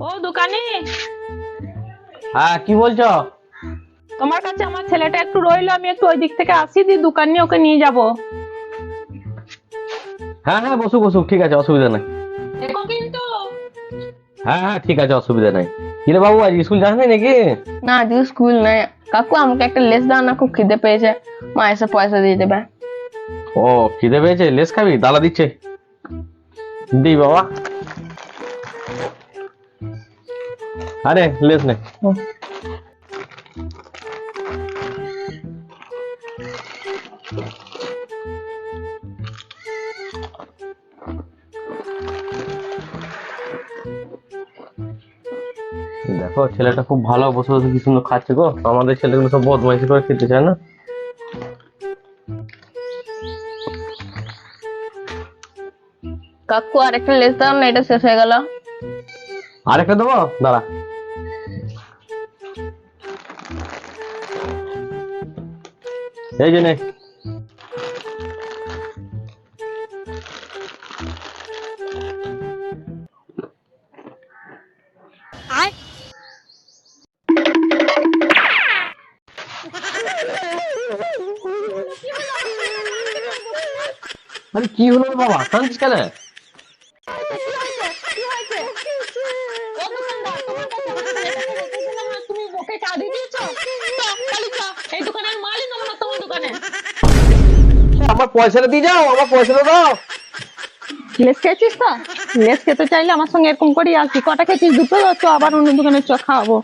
ও দোকানে, হ্যাঁ কি বলছো? তোমার কাছে আমার ছেলেটা একটু রইলো, আমি একটু ওই দিক থেকে আসি, দিয়ে দোকান নিয়ে ওকে নিয়ে যাব। হ্যাঁ হ্যাঁ, বসুক বসুক, ঠিক আছে, অসুবিধা নাই। দেখো কিন্তু। হ্যাঁ হ্যাঁ ঠিক আছে, অসুবিধা নাই। কিরে বাবু, আজ স্কুল যাস নাই নাকি? না আজকে স্কুল নাই। কাকু আমাকে একটা লেস দাও না, খুব খিদে পেয়েছে। মা এসে পয়সা দিয়ে দেবে। ও খিদে পেয়েছে, লেস খাবি? দালা দিচ্ছে, দি বাবা। আরে লেস নে। দেখো ছেলেটা খুব ভালো, বসে বসে কি সুন্দর খাচ্ছে গো। আমাদের ছেলেগুলো সব বদমাইশি করে খেতে চায় না। কাকু আর একটা লেস দাও না, এটা শেষ হয়ে গেল। আরেকটা দেবো, দাঁড়া। এই যে নে। আরে কি হলো রে বাবা, কাঁদছিস কেন? তুমি ওকে চা দিয়ে দিয়েছো? এই দোকানের মালই নেবো না তোমার দোকানে। আমার পয়সাটা দিয়ে যাও, আমার পয়সাটা দাও। লেস খেয়েছিস তো? লেস খেতে চাইলে আমার সঙ্গে এরকম করি আর কি, কটা খেয়েছিস? দুটো, তো আবার অন্য দোকানের চ খাওয়াবো।